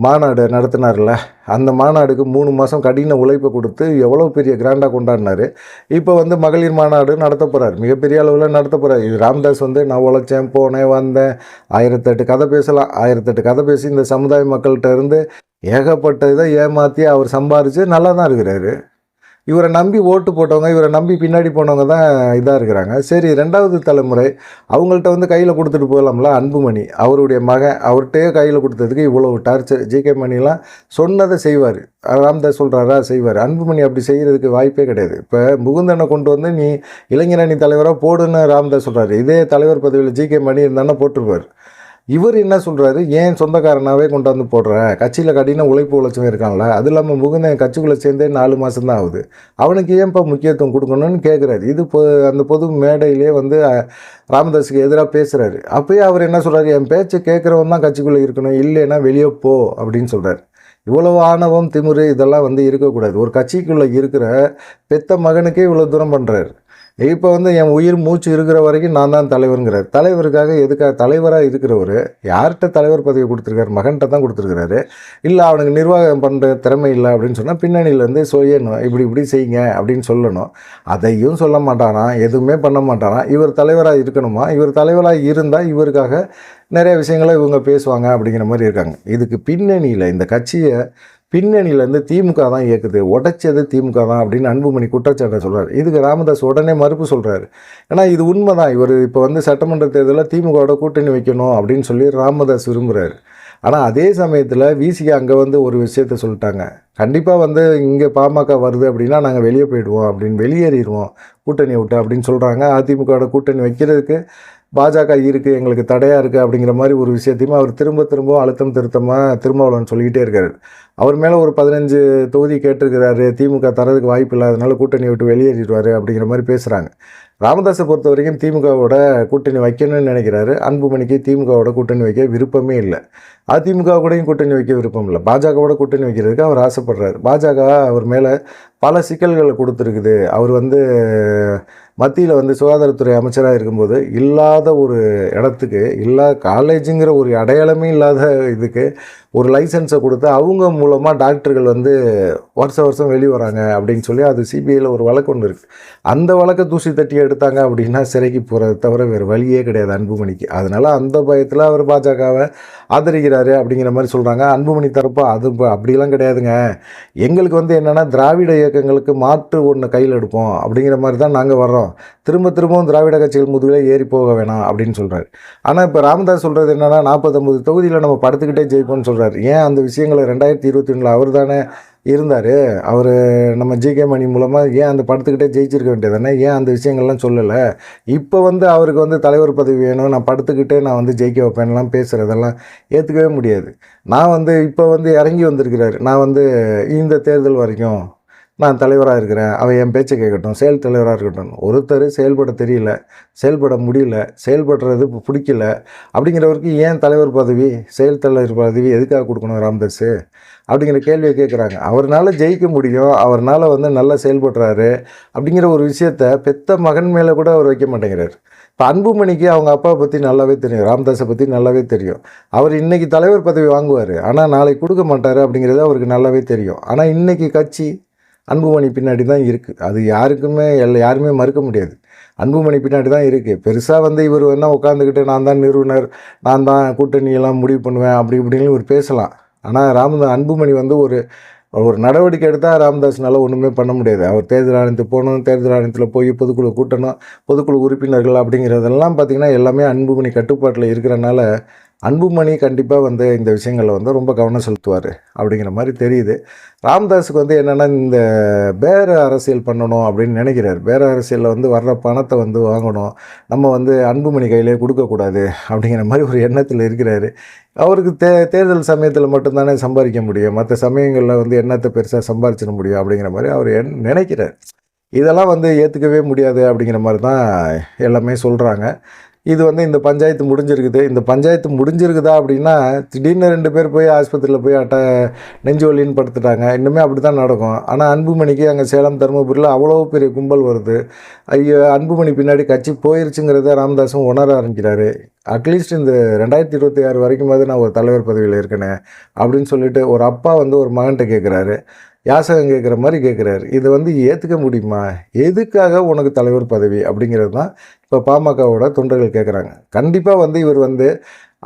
மாநாடு நடத்தினார்ல, அந்த மாநாடுக்கு 3 மாதம் கடின உழைப்பை கொடுத்து எவ்வளோ பெரிய கிராண்டாக கொண்டாடினார். இப்போ வந்து மகளிர் மாநாடு நடத்த போகிறார், மிகப்பெரிய அளவில் நடத்த போகிறார். இது ராமதாஸ் வந்து நான் உழைச்சேன், போனேன், வந்தேன், 1008 கதை பேசலாம். 1008 கதை பேசி இந்த சமுதாய மக்கள்கிட்ட இருந்து ஏகப்பட்ட இதை ஏமாற்றி அவர் சம்பாரித்து நல்லா தான் இருக்கிறாரு. இவரை நம்பி ஓட்டு போட்டவங்க, இவரை நம்பி பின்னாடி போனவங்க தான் இதாக இருக்கிறாங்க. சரி, 2வது தலைமுறை அவங்கள்ட்ட வந்து கையில் கொடுத்துட்டு போகலாம்ல. அன்புமணி அவருடைய மகன், அவர்கிட்டயே கையில் கொடுத்ததுக்கு இவ்வளோ டார்ச்சர். ஜிகே மணிலாம் சொன்னதை செய்வார், ராமதாஸ் சொல்கிறாரா செய்வார். அன்புமணி அப்படி செய்கிறதுக்கு வாய்ப்பே கிடையாது. இப்போ முகுந்தனை கொண்டு வந்து நீ இளைஞரணி தலைவராக போடுன்னு ராமதாஸ் சொல்கிறாரு. இதே தலைவர் பதவியில் ஜிகே மணி இருந்தானே போட்டிருப்பார். இவர் என்ன சொல்கிறாரு, ஏன் சொந்தக்காரனாகவே கொண்டாந்து போடுற, கட்சியில் கடின உழைப்பு உழைச்சவன் இருக்கான்ல, அது இல்லாமல் முகுந்தன் கட்சிக்குள்ளே சேர்ந்தே 4 மாதம் தான் ஆகுது, அவனுக்கு ஏன்ப்பா முக்கியத்துவம் கொடுக்கணும்னு கேட்குறாரு. இது அந்த பொது மேடையிலே வந்து ராமதாஸுக்கு எதிராக பேசுகிறாரு. அப்போயே அவர் என்ன சொல்கிறார், என் பேச்சை கேட்குறவன் தான் கட்சிக்குள்ளே இருக்கணும், இல்லைன்னா வெளியே போ அப்படின்னு சொல்கிறார். இவ்வளவு ஆணவம், திமிரு இதெல்லாம் வந்து இருக்கக்கூடாது. ஒரு கட்சிக்குள்ளே இருக்கிற பெத்த மகனுக்கே இவ்வளோ தூரம் பண்ணுறாரு. இப்போ வந்து என் உயிர் மூச்சு இருக்கிற வரைக்கும் நான் தான் தலைவருங்கிறார். தலைவருக்காக எதுக்காக தலைவராக இருக்கிறவர் யார்கிட்ட தலைவர் பதவி கொடுத்துருக்காரு, மகன்கிட்ட தான் கொடுத்துருக்காரு. இல்லை அவனுக்கு நிர்வாகம் பண்ணுற திறமை இல்லை அப்படின்னு சொன்னால் பின்னணியிலேருந்து சொல்லணும், இப்படி செய்யுங்க அப்படின்னு சொல்லணும். அதையும் சொல்ல மாட்டானா, எதுவுமே பண்ண மாட்டானா. இவர் தலைவராக இருக்கணுமா, இவர் தலைவராக இருந்தால் இவருக்காக நிறைய விஷயங்களை இவங்க பேசுவாங்க அப்படிங்கிற மாதிரி இருக்காங்க. இதுக்கு பின்னணியில் இந்த கட்சியை பின்னணியிலேருந்து திமுக தான் இயக்குது, உடைச்சது திமுக தான் அப்படின்னு அன்புமணி குற்றச்சாட்டை சொல்கிறார். இதுக்கு ராமதாஸ் உடனே மறுப்பு சொல்கிறாரு. ஏன்னா இது உண்மை தான். இவர் இப்போ வந்து சட்டமன்ற தேர்தலில் திமுகவோட கூட்டணி வைக்கணும் அப்படின்னு சொல்லி ராமதாஸ் விரும்புகிறாரு. ஆனால் அதே சமயத்தில் விசிக அங்கே வந்து ஒரு விஷயத்த சொல்லிட்டாங்க, கண்டிப்பாக வந்து இங்கே பாமக வருது அப்படின்னா நாங்கள் வெளியே போயிடுவோம் அப்படின்னு, வெளியேறிடுவோம் கூட்டணி விட்டு அப்படின்னு சொல்கிறாங்க. அதிமுகவோட கூட்டணி வைக்கிறதுக்கு பாஜக இருக்குது, எங்களுக்கு தடையாக இருக்குது அப்படிங்கிற மாதிரி ஒரு விஷயத்தையும் அவர் திரும்ப அழுத்தம் திருத்தமாக திருமாவளவன் சொல்லிக்கிட்டே இருக்காரு. அவர் மேலே ஒரு 15 தொகுதி கேட்டிருக்கிறாரு, திமுக தரதுக்கு வாய்ப்பு இல்லாதனால கூட்டணி விட்டு வெளியேறிடுவார் அப்படிங்கிற மாதிரி பேசுகிறாங்க. ராமதாஸை பொறுத்த வரைக்கும் திமுகவோட கூட்டணி வைக்கணும்னு நினைக்கிறாரு. அன்புமணிக்கு திமுகவோட கூட்டணி வைக்க விருப்பமே இல்லை. அதிமுக கூடயும் கூட்டணி வைக்க விருப்பம் இல்லை. பாஜகவோட கூட்டணி வைக்கிறதுக்கு அவர் ஆசைப்படுறாரு. பாஜக அவர் மேலே பல சிக்கல்களை கொடுத்துருக்குது. அவர் மத்தியில் சுகாதாரத்துறை அமைச்சராக இருக்கும்போது இல்லாத ஒரு இடத்துக்கு காலேஜுங்கிற ஒரு அடையாளமே இல்லாத இதுக்கு ஒரு லைசன்ஸை கொடுத்து அவங்க மூலமாக டாக்டர்கள் வருஷம் வெளியே வராங்க அப்படின்னு சொல்லி அது சிபிஐயில் ஒரு வழக்கு ஒன்று இருக்குது. அந்த வழக்கை தூசி தட்டி எடுத்தாங்க அப்படின்னா சிறைக்கு போகிறத தவிர வேறு வழியே கிடையாது அன்புமணிக்கு. அதனால் அந்த பயத்தில் அவர் பாஜகவை ஆதரிக்கிறாரு அப்படிங்கிற மாதிரி சொல்கிறாங்க. அன்புமணி தரப்பு அது அப்படிலாம் கிடையாதுங்க, எங்களுக்கு என்னென்னா திராவிட இயக்கங்களுக்கு மாற்று ஒன்று கையில் எடுப்போம் அப்படிங்கிற மாதிரி தான் நாங்கள் வர்றோம், திரும்பவும் திராவிட கட்சிகள் முதுகில் ஏறி போக வேணாம் அப்படின்னு சொல்கிறார். ஆனால் இப்போ ராமதாஸ் சொல்கிறது என்னென்னா 49 தொகுதியில் நம்ம படுத்துக்கிட்டே ஜெயிப்போம்னு சொல்கிறார். ஏன் அந்த விஷயங்களை 2021 அவர் தானே இருந்தார், அவர் நம்ம ஜிகே மணி மூலமாக ஏன் அந்த படுத்துக்கிட்டே ஜெயிச்சிருக்க வேண்டியதானே, ஏன் அந்த விஷயங்கள்லாம் சொல்லலை? இப்போ அவருக்கு தலைவர் பதவி வேணும், நான் படுத்துக்கிட்டே நான் ஜெயிக்க வைப்பேன்லாம் பேசுகிறதெல்லாம் ஏற்றுக்கவே முடியாது. நான் இப்போ இறங்கி வந்திருக்கிறாரு. நான் இந்த தேர்தல் வரைக்கும் நான் தலைவராக இருக்கிறேன், அவன் என் பேச்சை கேட்கட்டும், செயல் தலைவராக இருக்கட்டும். ஒருத்தர் செயல்பட தெரியல, செயல்பட முடியல, செயல்படுறது பிடிக்கல அப்படிங்கிறவருக்கு ஏன் தலைவர் பதவி, செயல் தலைவர் பதவி எதுக்காக கொடுக்கணும் ராமதாஸ் அப்படிங்கிற கேள்வியை கேட்குறாங்க. அவரால் ஜெயிக்க முடியும், அவரால் நல்லா செயல்படுறாரு அப்படிங்கிற ஒரு விஷயத்த பெத்த மகன் மேலே கூட அவர் வைக்க மாட்டேங்கிறார். இப்போ அன்புமணிக்கு அவங்க அப்பாவை பற்றி நல்லாவே தெரியும், ராமதாஸை பற்றி நல்லாவே தெரியும். அவர் இன்றைக்கி தலைவர் பதவி வாங்குவார், ஆனால் நாளைக்கு கொடுக்க மாட்டார் அப்படிங்கிறது அவருக்கு நல்லாவே தெரியும். ஆனால் இன்றைக்கி கட்சி அன்புமணி பின்னாடி தான் இருக்குது. அது யாருமே மறுக்க முடியாது. அன்புமணி பின்னாடி தான் இருக்குது. பெருசாக இவர் உட்காந்துக்கிட்டு நான் தான் நிறுவனர், நான் தான் கூட்டணியெல்லாம் முடிவு பண்ணுவேன் அப்படி இப்படின்னு இவர் பேசலாம். ஆனால் அன்புமணி ஒரு நடவடிக்கை எடுத்தால் ராமதாஸ்னால ஒன்றுமே பண்ண முடியாது. அவர் தேர்தல் ஆணையத்துக்கு போகணும், தேர்தல் ஆணையத்தில் போய் பொதுக்குழு கூட்டணும், பொதுக்குழு உறுப்பினர்கள் அப்படிங்கிறதெல்லாம் பார்த்திங்கன்னா எல்லாமே அன்புமணி கட்டுப்பாட்டில் இருக்கிறனால அன்புமணி கண்டிப்பாக இந்த விஷயங்களில் ரொம்ப கவனம் செலுத்துவார் அப்படிங்கிற மாதிரி தெரியுது. ராமதாஸுக்கு என்னென்னா இந்த பேர அரசியல் பண்ணணும் அப்படின்னு நினைக்கிறார். பேர அரசியலில் வர்ற பணத்தை வாங்கணும், நம்ம அன்புமணி கையிலே கொடுக்கக்கூடாது அப்படிங்கிற மாதிரி ஒரு எண்ணத்தில் இருக்கிறாரு. அவருக்கு தேர்தல் சமயத்தில் மட்டும்தானே சம்பாதிக்க முடியும், மற்ற சமயங்களில் என்னத்தை பெருசாக சம்பாதிச்சிட முடியும் அப்படிங்கிற மாதிரி அவர் நினைக்கிறார். இதெல்லாம் ஏற்றுக்கவே முடியாது அப்படிங்கிற மாதிரி தான் எல்லாமே சொல்கிறாங்க. இது இந்த பஞ்சாயத்து முடிஞ்சிருக்குது. இந்த பஞ்சாயத்து முடிஞ்சிருக்குதா அப்படின்னா திடீர்னு 2 பேர் போய் ஆஸ்பத்திரியில் போய் நெஞ்சு வலின்னு படுத்துட்டாங்க, இன்னுமே அப்படி தான் நடக்கும். ஆனால் அன்புமணிக்கு அங்கே சேலம் தருமபுரியில் அவ்வளோ பெரிய கும்பல் வருது. ஐயோ, அன்புமணி பின்னாடி கட்சி போயிருச்சுங்கிறத ராமதாஸும் உணர ஆரம்பிக்கிறாரு. அட்லீஸ்ட் இந்த 2026 வரைக்குமாவது நான் ஒரு தலைவர் பதவியில் இருக்கேனே அப்படின்னு சொல்லிட்டு ஒரு அப்பா ஒரு மகன்கிட்ட கேட்குறாரு, யாசகம் கேட்குற மாதிரி கேட்குறாரு. இதை ஏற்றுக்க முடியுமா? எதுக்காக உனக்கு தலைவர் பதவி அப்படிங்கிறது தான் இப்போ பாமகவோட தொண்டர்கள் கேட்குறாங்க. கண்டிப்பாக இவர்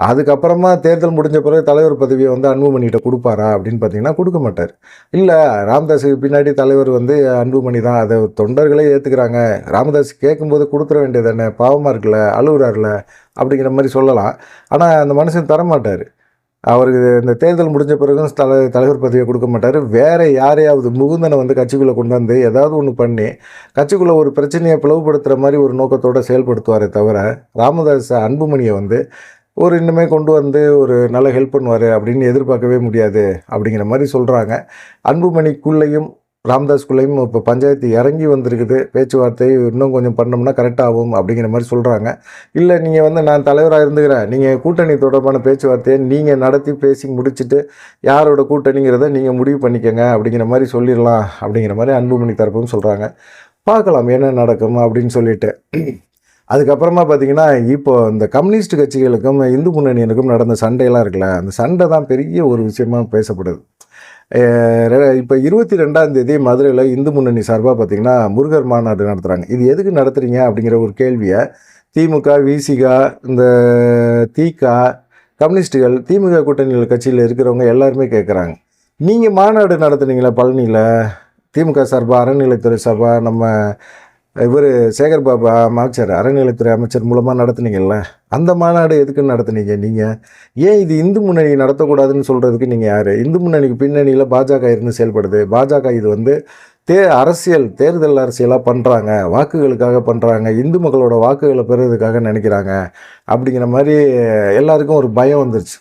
அதுக்கப்புறமா தேர்தல் முடிஞ்ச பிறகு தலைவர் பதவியை அன்புமணிகிட்ட கொடுப்பாரா அப்படின்னு பார்த்தீங்கன்னா கொடுக்க மாட்டார். இல்லை, ராமதாஸுக்கு பின்னாடி தலைவர் அன்புமணி தான், அதை தொண்டர்களே ஏற்றுக்கிறாங்க. ராமதாஸ் கேட்கும்போது கொடுத்துட வேண்டியது தானே, பாவமாக இருக்குல்ல, அழுகுறாருல அப்படிங்கிற மாதிரி சொல்லலாம். ஆனால் அந்த மனுஷன் தரமாட்டார். அவருக்கு இந்த தேர்தல் முடிஞ்ச பிறகும் தலைவர் பதவியை கொடுக்க மாட்டார். வேறு யாரையாவது முகுந்தனை கட்சிக்குள்ளே கொண்டு ஏதாவது ஒன்று பண்ணி கட்சிக்குள்ளே ஒரு பிரச்சனையை பிளவுபடுத்துகிற மாதிரி ஒரு நோக்கத்தோடு செயல்படுத்துவாரே தவிர ராமதாஸ் அன்புமணியை இன்னுமே கொண்டு ஒரு நல்ல ஹெல்ப் பண்ணுவார் அப்படின்னு எதிர்பார்க்கவே முடியாது அப்படிங்கிற மாதிரி சொல்கிறாங்க. அன்புமணிக்குள்ளேயும் ராமதாஸ்குள்ளேயும் இப்போ பஞ்சாயத்து இறங்கி வந்திருக்குது. பேச்சுவார்த்தை இன்னும் கொஞ்சம் பண்ணோம்னா கரெக்டாகும் அப்படிங்கிற மாதிரி சொல்கிறாங்க. இல்லை, நீங்கள் நான் தலைவராக இருந்துக்கிறேன், நீங்கள் கூட்டணி தொடர்பான பேச்சுவார்த்தையை நீங்கள் நடத்தி பேசி முடிச்சுட்டு யாரோட கூட்டணிங்கிறத நீங்கள் முடிவு பண்ணிக்கங்க அப்படிங்கிற மாதிரி சொல்லிடலாம் அப்படிங்கிற மாதிரி அன்புமணி தரப்புன்னு சொல்கிறாங்க. பார்க்கலாம் என்ன நடக்கும் அப்படின்னு சொல்லிட்டு. அதுக்கப்புறமா பார்த்திங்கன்னா இப்போது இந்த கம்யூனிஸ்ட் கட்சிகளுக்கும் இந்து முன்னணியினருக்கும் நடந்த சண்டையெல்லாம் இருக்குல்ல, அந்த சண்டை தான் பெரிய ஒரு விஷயமாக பேசப்படுது. இப்போ 22ஆம் தேதி மதுரையில் இந்து முன்னணி சார்பாக பார்த்திங்கன்னா முருகர் மாநாடு நடத்துகிறாங்க. இது எதுக்கு நடத்துகிறீங்க அப்படிங்கிற ஒரு கேள்வியை திமுக, விசிகா, இந்த திக, கம்யூனிஸ்டுகள், திமுக கூட்டணிகள் கட்சியில் இருக்கிறவங்க எல்லாருமே கேட்குறாங்க. நீங்கள் மாநாடு நடத்துனீங்களா பழனியில், திமுக சார்பாக, அறநிலைத்துறை சார்பாக, நம்ம இவர் சேகர் பாபு அமைச்சர், அறநிலைத்துறை அமைச்சர் மூலமாக நடத்துனீங்கல்ல, அந்த மாநாடு எதுக்குன்னு நடத்துனீங்க நீங்கள்? ஏன் இது இந்து முன்னணி நடத்தக்கூடாதுன்னு சொல்கிறதுக்கு நீங்கள் யார்? இந்து முன்னணிக்கு பின்னணியில் பாஜக இருந்து செயல்படுது. பாஜக இது தேர்தல் அரசியலாக பண்ணுறாங்க, வாக்குகளுக்காக பண்ணுறாங்க, இந்து மக்களோட வாக்குகளை பெறுறதுக்காக நினைக்கிறாங்க அப்படிங்கிற மாதிரி எல்லாருக்கும் ஒரு பயம் வந்துருச்சு.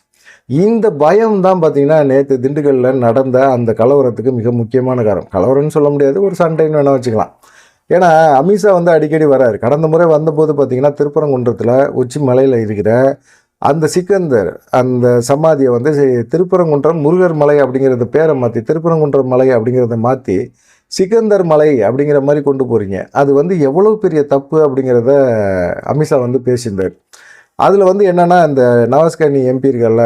இந்த பயம் தான் பார்த்திங்கன்னா நேற்று திண்டுக்கல்லில் நடந்த அந்த கலவரத்துக்கு மிக முக்கியமான காரணம். கலவரம்னு சொல்ல முடியாது, ஒரு சண்டைன்னு வேணால் வச்சுக்கலாம். ஏன்னா அமித்ஷா வந்து அடிக்கடி வராரு. கடந்த முறை வந்தபோது பார்த்தீங்கன்னா, திருப்பரங்குன்றத்தில் உச்சி மலையில் இருக்கிற அந்த சிக்கந்தர் அந்த சமாதியை வந்து திருப்பரங்குன்றம் முருகர் மலை அப்படிங்கிறத பேரை மாற்றி திருப்பரங்குன்றம் மலை அப்படிங்கிறத மாற்றி சிக்கந்தர் மலை அப்படிங்கிற மாதிரி கொண்டு போகிறீங்க. அது வந்து எவ்வளோ பெரிய தப்பு அப்படிங்கிறத அமித்ஷா வந்து பேசியிருந்தார். அதில் வந்து என்னென்னா, இந்த நவாஸ்கனி எம்பி இருக்கல்ல,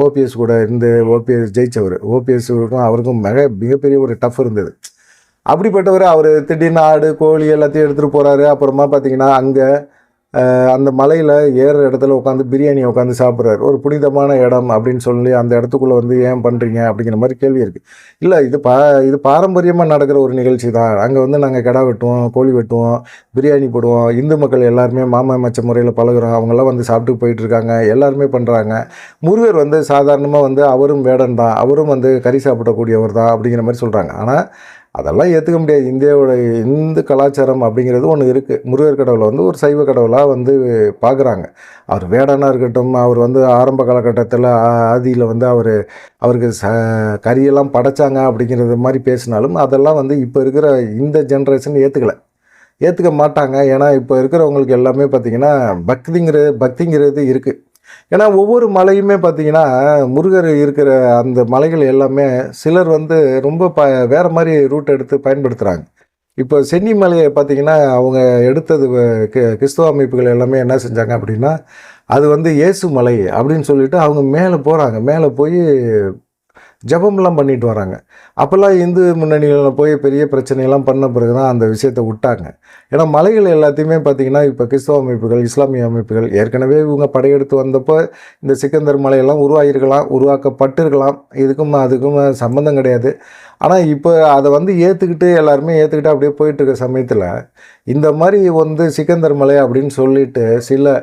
ஓபிஎஸ் கூட இருந்து ஓபிஎஸ் ஜெயித்தவர், ஓபிஎஸ்க்கும் அவருக்கும் மிகப்பெரிய ஒரு டஃப் இருந்தது. அப்படிப்பட்டவர் அவர் திடீர்னு ஆடு கோழி எல்லாத்தையும் எடுத்துகிட்டு போகிறாரு. அப்புறமா பார்த்தீங்கன்னா அங்கே அந்த மலையில் ஏறுற இடத்துல உட்காந்து பிரியாணி உட்காந்து சாப்பிட்றாரு. ஒரு புனிதமான இடம் அப்படின்னு சொல்லி அந்த இடத்துக்குள்ளே வந்து ஏன் பண்ணுறீங்க அப்படிங்கிற மாதிரி கேள்வி இருக்குது. இல்லை, இது பாரம்பரியமாக நடக்கிற ஒரு நிகழ்ச்சி தான். அங்கே வந்து நாங்கள் கிடா வெட்டுவோம், கோழி வெட்டுவோம், பிரியாணி போடுவோம். இந்து மக்கள் எல்லாருமே மாமா மச்ச முறையில் பழகுறோம். அவங்களாம் வந்து சாப்பிட்டு போயிட்டுருக்காங்க, எல்லாருமே பண்ணுறாங்க. முருகர் வந்து சாதாரணமாக வந்து அவரும் வேடன் தான், அவரும் வந்து கறி சாப்பிடக்கூடியவர் தான் அப்படிங்கிற மாதிரி சொல்கிறாங்க. ஆனால் அதெல்லாம் ஏற்றுக்க முடியாது. இந்தியாவோட இந்து கலாச்சாரம் அப்படிங்கிறது ஒன்று இருக்குது. முருகர் கடவுளை வந்து ஒரு சைவ கடவுளாக வந்து பார்க்குறாங்க. அவர் வேடனாக இருக்கட்டும், அவர் வந்து ஆரம்ப காலகட்டத்தில் ஆதியில் வந்து அவருக்கு கறியெல்லாம் படைச்சாங்க அப்படிங்கிறது மாதிரி பேசினாலும் அதெல்லாம் வந்து இப்போ இருக்கிற இந்த ஜென்ரேஷன் ஏற்றுக்க மாட்டாங்க. ஏன்னா இப்போ இருக்கிறவங்களுக்கு எல்லாமே பார்த்திங்கன்னா பக்திங்கிறது இருக்குது. ஏன்னா ஒவ்வொரு மலையுமே பார்த்திங்கன்னா, முருகர் இருக்கிற அந்த மலைகள் எல்லாமே சிலர் வந்து ரொம்ப வேறு மாதிரி ரூட் எடுத்து பயன்படுத்துகிறாங்க. இப்போ சென்னி மலையை பார்த்திங்கன்னா, அவங்க எடுத்தது கிறிஸ்தவ அமைப்புகள் எல்லாமே என்ன செஞ்சாங்க அப்படின்னா, அது வந்து இயேசு மலை அப்படின்னு சொல்லிட்டு அவங்க மேலே போகிறாங்க. மேலே போய் ஜபம்லாம் பண்ணிட்டு வராங்க. அப்போல்லாம் இந்து முன்னணிகளில் போய் பெரிய பிரச்சனையெல்லாம் பண்ண பிறகு தான் அந்த விஷயத்தை விட்டாங்க. ஏன்னா மலைகள் எல்லாத்தையுமே பார்த்திங்கன்னா, இப்போ கிறிஸ்தவ அமைப்புகள், இஸ்லாமிய அமைப்புகள் ஏற்கனவே இவங்க படையெடுத்து வந்தப்போ இந்த சிக்கந்தர் மலையெல்லாம் உருவாக்கப்பட்டிருக்கலாம். அதுக்கும் சம்மந்தம் கிடையாது. ஆனால் இப்போ அதை வந்து எல்லாருமே ஏற்றுக்கிட்டு அப்படியே போயிட்டுருக்க சமயத்தில் இந்த மாதிரி வந்து சிக்கந்தர் மலை அப்படின்னு சொல்லிட்டு சில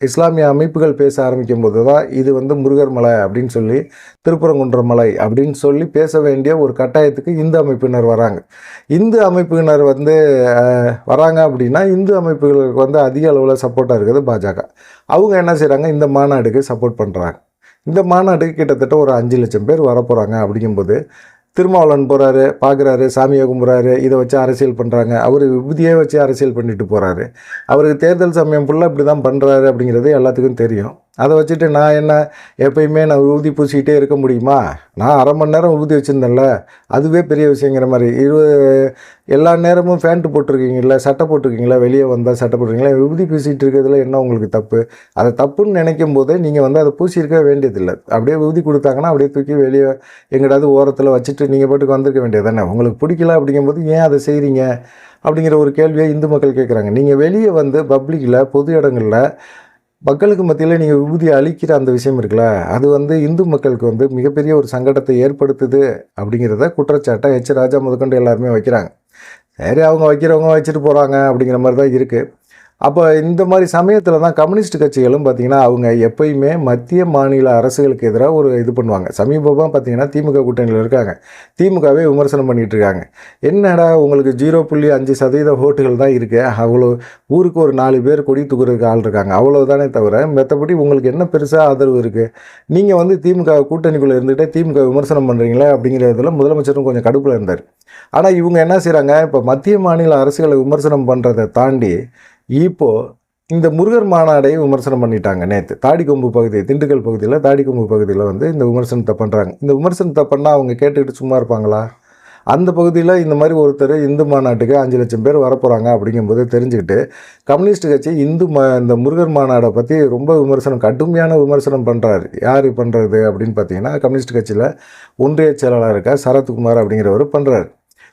இஸ்லாமிய அமைப்புகள் பேச ஆரம்பிக்கும் போது தான் இது வந்து முருகர் மலை அப்படின்னு சொல்லி திருப்பரங்குன்றம் மலை அப்படின்னு சொல்லி பேச வேண்டிய ஒரு கட்டாயத்துக்கு இந்து அமைப்பினர் வராங்க. இந்து அமைப்பினர் வந்து வராங்க அப்படின்னா இந்து அமைப்புகளுக்கு வந்து அதிக அளவில் சப்போர்ட்டாக இருக்குது பாஜக. அவங்க என்ன செய்கிறாங்க, இந்த மாநாடுக்கு சப்போர்ட் பண்ணுறாங்க. இந்த மாநாட்டுக்கு கிட்டத்தட்ட ஒரு 5 லட்சம் பேர் வரப்போகிறாங்க. அப்படிங்கும்போது திருமாவளவன் போகிறாரு, பார்க்குறாரு, சாமியை கும்பிட்றாரு, இதை வச்சு அரசியல் பண்ணுறாங்க. அவர் விபூதியே வச்சு அரசியல் பண்ணிட்டு போகிறாரு. அவருக்கு தேர்தல் சமயம் ஃபுல்லாக இப்படி தான் பண்ணுறாரு அப்படிங்கிறது எல்லாத்துக்கும் தெரியும். அதை வச்சுட்டு நான் எப்பயுமே நான் விபூதி பூசிக்கிட்டே இருக்க முடியுமா? நான் அரை மணி நேரம் விபூதி வச்சுருந்தேன்ல, அதுவே பெரிய விஷயங்கிற மாதிரி. எல்லா நேரமும் ஃபேண்ட்டு போட்டிருக்கீங்களா, சட்டை போட்டிருக்கீங்களா, வெளியே வந்தால் சட்டை போட்டிருக்கீங்களா, விபூதி பூசிகிட்டு இருக்கிறதுல என்ன உங்களுக்கு தப்பு? அதை தப்புன்னு நினைக்கும் போதே நீங்கள் வந்து அதை பூசியிருக்க வேண்டியதில்லை. அப்படியே விபூதி கொடுத்தாங்கன்னா அப்படியே தூக்கி வெளியே எங்கிட்டாவது ஓரத்தில் வச்சுட்டு நீங்கள் பாட்டுக்கு வந்திருக்க வேண்டியது தானே. உங்களுக்கு பிடிக்கல அப்படிங்கும்போது ஏன் அதை செய்கிறீங்க அப்படிங்கிற ஒரு கேள்வியை இந்து மக்கள் கேட்குறாங்க. நீங்கள் வெளியே வந்து பப்ளிக்கில் பொது இடங்களில் மக்களுக்கு மத்தியில் நீங்கள் விபூதியை அளிக்கிற அந்த விஷயம் இருக்குல்ல, அது வந்து இந்து மக்களுக்கு வந்து மிகப்பெரிய ஒரு சங்கடத்தை ஏற்படுத்துது அப்படிங்கிறத குற்றச்சாட்டை ராஜா முதற்கொண்டு எல்லாருமே வைக்கிறாங்க. சரி, அவங்க வைக்கிறவங்க வச்சுட்டு போகிறாங்க அப்படிங்கிற மாதிரி தான் இருக்குது. அப்போ இந்த மாதிரி சமயத்தில் தான் கம்யூனிஸ்ட் கட்சிகளும் பார்த்திங்கன்னா அவங்க எப்பயுமே மத்திய மாநில அரசுகளுக்கு எதிராக ஒரு இது பண்ணுவாங்க. சமீபமாக பார்த்திங்கன்னா திமுக கூட்டணியில் இருக்காங்க. திமுகவே விமர்சனம் பண்ணிகிட்டு இருக்காங்க. என்னடா உங்களுக்கு 0.5% ஓட்டுகள் தான் இருக்குது, அவ்வளோ ஊருக்கு ஒரு 4 பேர் கொடி தூக்குறதுக்கு ஆள் இருக்காங்க, அவ்வளோதானே தவிர மற்றபடி உங்களுக்கு என்ன பெருசாக ஆதரவு இருக்குது? நீங்கள் வந்து திமுக கூட்டணிக்குள்ளே இருந்துகிட்டே திமுக விமர்சனம் பண்ணுறீங்களே அப்படிங்கிறதுல முதலமைச்சரும் கொஞ்சம் கடுப்பில் இருந்தார். ஆனால் இவங்க என்ன செய்கிறாங்க, இப்போ மத்திய மாநில அரசுகளை விமர்சனம் பண்ணுறதை தாண்டி இப்போது இந்த முருகர் மாநாடை விமர்சனம் பண்ணிட்டாங்க. நேற்று தாடிக்கொம்பு பகுதி, திண்டுக்கல் பகுதியில் தாடிக்கொம்பு பகுதியில் வந்து இந்த விமர்சனத்தை பண்ணுறாங்க. இந்த விமர்சனத்தை பண்ணால் அவங்க கேட்டுக்கிட்டு சும்மா இருப்பாங்களா? அந்த பகுதியில் இந்த மாதிரி ஒருத்தர் இந்து மாநாட்டுக்கு 5 லட்சம் பேர் வரப்போகிறாங்க அப்படிங்கும்போது தெரிஞ்சுக்கிட்டு கம்யூனிஸ்ட் கட்சி இந்த முருகர் மாநாடை பற்றி ரொம்ப கடுமையான விமர்சனம் பண்ணுறாரு. யார் பண்ணுறது அப்படின்னு பார்த்தீங்கன்னா, கம்யூனிஸ்ட் கட்சியில் ஒன்றிய செயலாளர் இருக்க சரத்குமார் அப்படிங்கிறவர் பண்ணுறாரு.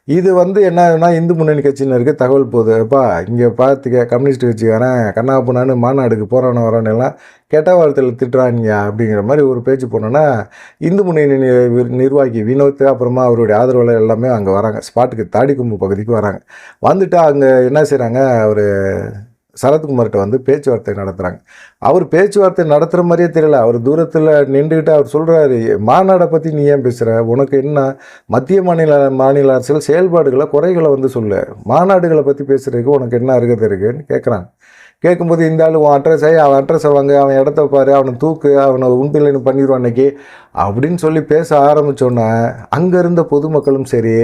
இது வந்து என்னன்னா, இந்து முன்னணி கட்சியினருக்கு தகவல் போகுது. அப்பா இங்கே பார்த்துக்க, கம்யூனிஸ்ட் கட்சிக்காரன் கண்ணாப்புனான்னு மாநாடுக்கு போகிறான வரானெல்லாம் கெட்ட வார்த்தையில் திட்டுறாங்க அப்படிங்கிற மாதிரி ஒரு பேச்சு போனோன்னா, இந்து முன்னணி நிர்வாகி வினோத் அப்புறமா அவருடைய ஆதரவாளர் எல்லாமே அங்கே வராங்க. ஸ்பாட்டுக்கு தாடிக்கொம்பு பகுதிக்கு வராங்க. வந்துட்டு அங்கே என்ன செய்கிறாங்க, அவர் சரத்குமார்கிட்ட வந்து பேச்சுவார்த்தை நடத்துகிறாங்க. அவர் பேச்சுவார்த்தை நடத்துகிற மாதிரியே தெரியல. அவர் தூரத்தில் நின்றுக்கிட்டு அவர் சொல்கிறாரு, மாநாடை பற்றி நீ ஏன் பேசுகிற, உனக்கு என்ன மத்திய மாநில அரசியல் செயல்பாடுகளை குறைகளை வந்து சொல்லு, மாநாடுகளை பற்றி பேசுகிறதுக்கு உனக்கு என்ன இருக்குதுன்னு கேட்குறாங்க. கேட்கும்போது இந்த ஆள் உன் அட்ரஸை அவன் அட்ரஸை வாங்க, அவன் இடத்த பாரு, அவனை தூக்கு, அவனை உண்டிலைன்னு பண்ணிடுவான் அன்னைக்கு அப்படின்னு சொல்லி பேச ஆரம்பித்தோன்னே அங்கே இருந்த பொதுமக்களும் சரி,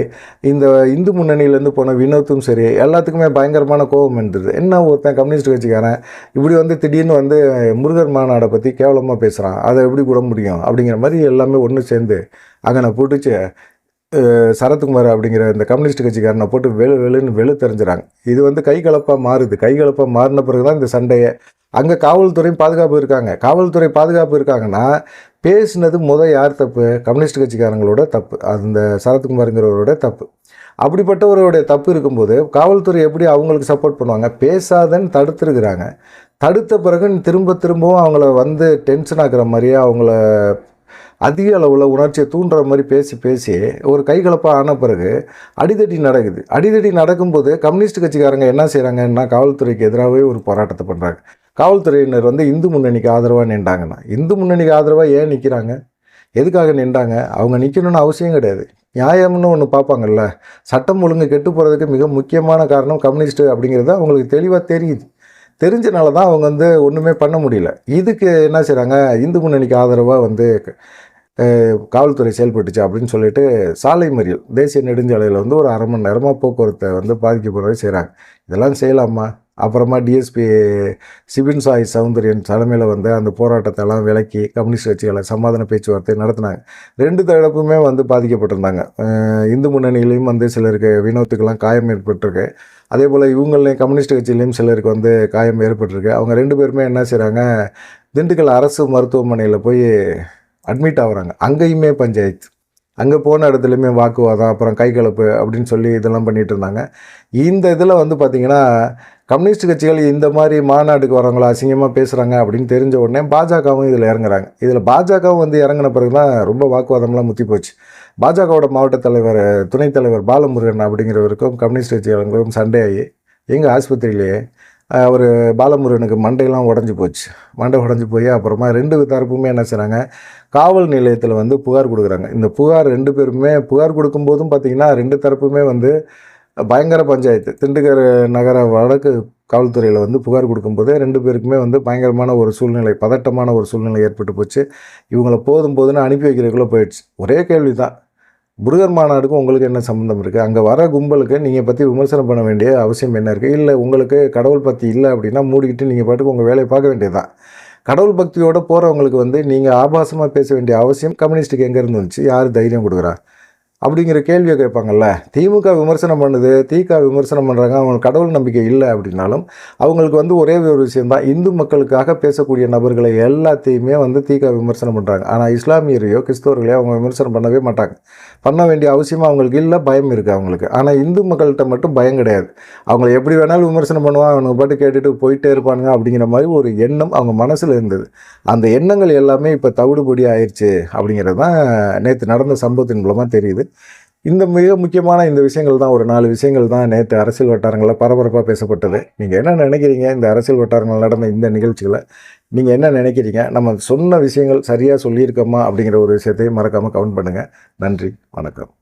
இந்த இந்து முன்னணியிலேருந்து போன வினோத்தும் சரி, எல்லாத்துக்குமே பயங்கரமான கோபம் இருந்தது. என்ன ஒருத்தன் கம்யூனிஸ்ட் கட்சிக்காரன் இப்படி வந்து திடீர்னு வந்து முருகர் மாநாடை பற்றி கேவலமாக பேசுகிறான், அதை எப்படி கூட முடியும் அப்படிங்கிற மாதிரி எல்லாமே ஒன்று சேர்ந்து அங்கே நான் போட்டுச்சு சரத்குமார் அப்படிங்கிற இந்த கம்யூனிஸ்ட் கட்சிக்காரனை போட்டு வெளு தெரிஞ்சுறாங்க. இது வந்து கைகலப்பாக மாறுது. கைகலப்பாக மாறின பிறகு தான் இந்த சண்டையை. அங்கே காவல்துறையும் பாதுகாப்பு இருக்காங்க. காவல்துறை பாதுகாப்பு இருக்காங்கன்னா பேசுனது யார் தப்பு? கம்யூனிஸ்ட் கட்சிக்காரங்களோட தப்பு, அந்த சரத்குமாருங்கிறவரோட தப்பு. அப்படிப்பட்டவருடைய தப்பு இருக்கும்போது காவல்துறை எப்படி அவங்களுக்கு சப்போர்ட் பண்ணுவாங்க? பேசாதன்னு தடுத்துருக்குறாங்க. தடுத்த பிறகு திரும்பவும் அவங்கள வந்து டென்ஷன் ஆக்குற மாதிரியே, அவங்கள அதிக அளவில் உணர்ச்சியை தூண்டுற மாதிரி பேசி ஒரு கைகலப்பாக ஆன பிறகு அடிதடி நடக்குது. அடிதடி நடக்கும்போது கம்யூனிஸ்ட் கட்சிக்காரங்க என்ன செய்கிறாங்கன்னா காவல்துறைக்கு எதிராகவே ஒரு போராட்டத்தை பண்ணுறாங்க. காவல்துறையினர் வந்து இந்து முன்னணிக்கு ஆதரவாக நின்றாங்கன்னா, இந்து முன்னணிக்கு ஆதரவாக ஏன் நிற்கிறாங்க? எதுக்காக நின்றாங்க? அவங்க நிற்கணும்னு அவசியம் கிடையாது. நியாயம்னு ஒன்று பார்ப்பாங்கல்ல. சட்டம் ஒழுங்கு கெட்டு போகிறதுக்கு மிக முக்கியமான காரணம் கம்யூனிஸ்ட்டு அப்படிங்கிறது அவங்களுக்கு தெளிவாக தெரியுது. தெரிஞ்சனால தான் அவங்க வந்து ஒன்றுமே பண்ண முடியல. இதுக்கு என்ன செய்கிறாங்க? இந்து முன்னணிக்கு ஆதரவாக வந்து காவல்துறை செயல்பட்டுச்சு அப்படின்னு சொல்லிட்டு சாலை மறியல், தேசிய நெடுஞ்சாலையில் வந்து ஒரு 1/2 மணி நேரமாக போக்குவரத்தை வந்து பாதிக்கப்படுறதை செய்கிறாங்க. இதெல்லாம் செய்யலாமா? அப்புறமா டிஎஸ்பி சிபின் சாய் சௌந்தரியன் தலைமையில் வந்து அந்த போராட்டத்தெல்லாம் விலக்கி கம்யூனிஸ்ட் கட்சிகளை சமாதான பேச்சுவார்த்தை நடத்தினாங்க. 2 தரப்புமே வந்து பாதிக்கப்பட்டிருந்தாங்க. இந்து முன்னணியிலையும் வந்து சிலருக்கு வினோத்துக்கெல்லாம் காயம் ஏற்பட்டிருக்கு. அதே போல் இவங்களையும் கம்யூனிஸ்ட் கட்சியிலையும் சிலருக்கு வந்து காயம் ஏற்பட்டிருக்கு. அவங்க 2 பேருமே என்ன செய்கிறாங்க? திண்டுக்கல் அரசு மருத்துவமனையில் போய் அட்மிட் ஆகுறாங்க. அங்கேயுமே பஞ்சாயத்து. அங்கே போன இடத்துலையுமே வாக்குவாதம், அப்புறம் கைகலப்பு அப்படின்னு சொல்லி இதெல்லாம் பண்ணிகிட்டு இருந்தாங்க. இந்த இதில் வந்து பார்த்திங்கன்னா கம்யூனிஸ்ட் கட்சிகள் இந்த மாதிரி மாநாட்டுக்கு வரவங்கள அசிங்கமாக பேசுகிறாங்க அப்படின்னு தெரிஞ்ச உடனே பாஜகவும் இதில் இறங்குறாங்க. இதில் பாஜகவும் வந்து இறங்கின பிறகு தான் ரொம்ப வாக்குவாதம்லாம் முத்தி போச்சு. பாஜகவோட மாவட்ட தலைவர், துணைத் தலைவர் பாலமுருகன் அப்படிங்கிறவருக்கும் கம்யூனிஸ்ட் கட்சிகளுக்கும் சண்டையாகி எங்கள் ஆஸ்பத்திரியிலேயே ஒரு பாலமுருகனுக்கு மண்டையெல்லாம் உடஞ்சி போச்சு. மண்டை உடஞ்சி போய் அப்புறமா 2 தரப்புமே என்ன செய்கிறாங்க? காவல் நிலையத்தில் வந்து புகார் கொடுக்குறாங்க. இந்த புகார் 2 பேருமே புகார் கொடுக்கும்போதும் பார்த்திங்கன்னா 2 தரப்புமே வந்து பயங்கர பஞ்சாயத்து. திண்டுக்கல் நகர வடக்கு காவல்துறையில் வந்து புகார் கொடுக்கும்போது 2 பேருக்குமே வந்து பயங்கரமான ஒரு சூழ்நிலை, பதட்டமான ஒரு சூழ்நிலை ஏற்பட்டு போச்சு. இவங்களை போதுன்னு அனுப்பி வைக்கிறதுக்குள்ளே போயிடுச்சு. ஒரே கேள்வி தான், முருகர் மாநாடுக்கும் உங்களுக்கு என்ன சம்மந்தம் இருக்குது? அங்கே வர கும்பலுக்கு நீங்கள் பற்றி விமர்சனம் பண்ண வேண்டிய அவசியம் என்ன இருக்குது? இல்லை உங்களுக்கு கடவுள் பக்தி இல்லை அப்படின்னா மூடிக்கிட்டு நீங்கள் பாட்டுக்கு உங்கள் வேலையை பார்க்க வேண்டியது தான். கடவுள் பக்தியோடு போகிறவங்களுக்கு வந்து நீங்கள் ஆபாசமாக பேச வேண்டிய அவசியம் கம்யூனிஸ்ட்டுக்கு எங்கேருந்து வந்துச்சு? யார் தைரியம் கொடுக்குறா? அப்படிங்கிற கேள்வியை கேட்பாங்கல்ல. திமுக விமர்சனம் பண்ணுது, திக விமர்சனம் பண்ணுறாங்க, அவங்களுக்கு கடவுள் நம்பிக்கை இல்லை அப்படின்னாலும் அவங்களுக்கு வந்து ஒரே ஒரு விஷயந்தான், இந்து மக்களுக்காக பேசக்கூடிய நபர்களை எல்லாத்தையுமே வந்து திக விமர்சனம் பண்ணுறாங்க. ஆனால் இஸ்லாமியரையோ கிறிஸ்தவர்களையோ அவங்க விமர்சனம் பண்ணவே மாட்டாங்க. பண்ண வேண்டிய அவசியமாக அவங்களுக்கு இல்லை, பயம் இருக்குது அவங்களுக்கு. ஆனால் இந்து மக்கள்கிட்ட மட்டும் பயம் கிடையாது. அவங்கள எப்படி வேணாலும் விமர்சனம் பண்ணுவாங்க, அவங்க பாட்டு கேட்டுட்டு போயிட்டே இருப்பானுங்க அப்படிங்கிற மாதிரி ஒரு எண்ணம் அவங்க மனசில் இருந்தது. அந்த எண்ணங்கள் எல்லாமே இப்போ தவிடுபடி ஆயிடுச்சு அப்படிங்கிறது தான் நேற்று நடந்த சம்பவத்தின் மூலமாக தெரியுது. இந்த மிக முக்கியமான இந்த விஷயங்கள் தான், ஒரு 4 விஷயங்கள் தான் நேற்று அரசியல் வட்டாரங்களில் பரபரப்பாக பேசப்பட்டது. நீங்கள் என்ன நினைக்கிறீங்க? இந்த அரசியல் வட்டாரங்கள் நடந்த இந்த நிகழ்ச்சிகளை நீங்கள் என்ன நினைக்கிறீங்க? நம்ம சொன்ன விஷயங்கள் சரியாக சொல்லியிருக்கோமா அப்படிங்கிற ஒரு விஷயத்தையும் மறக்காமல் கமெண்ட் பண்ணுங்கள். நன்றி, வணக்கம்.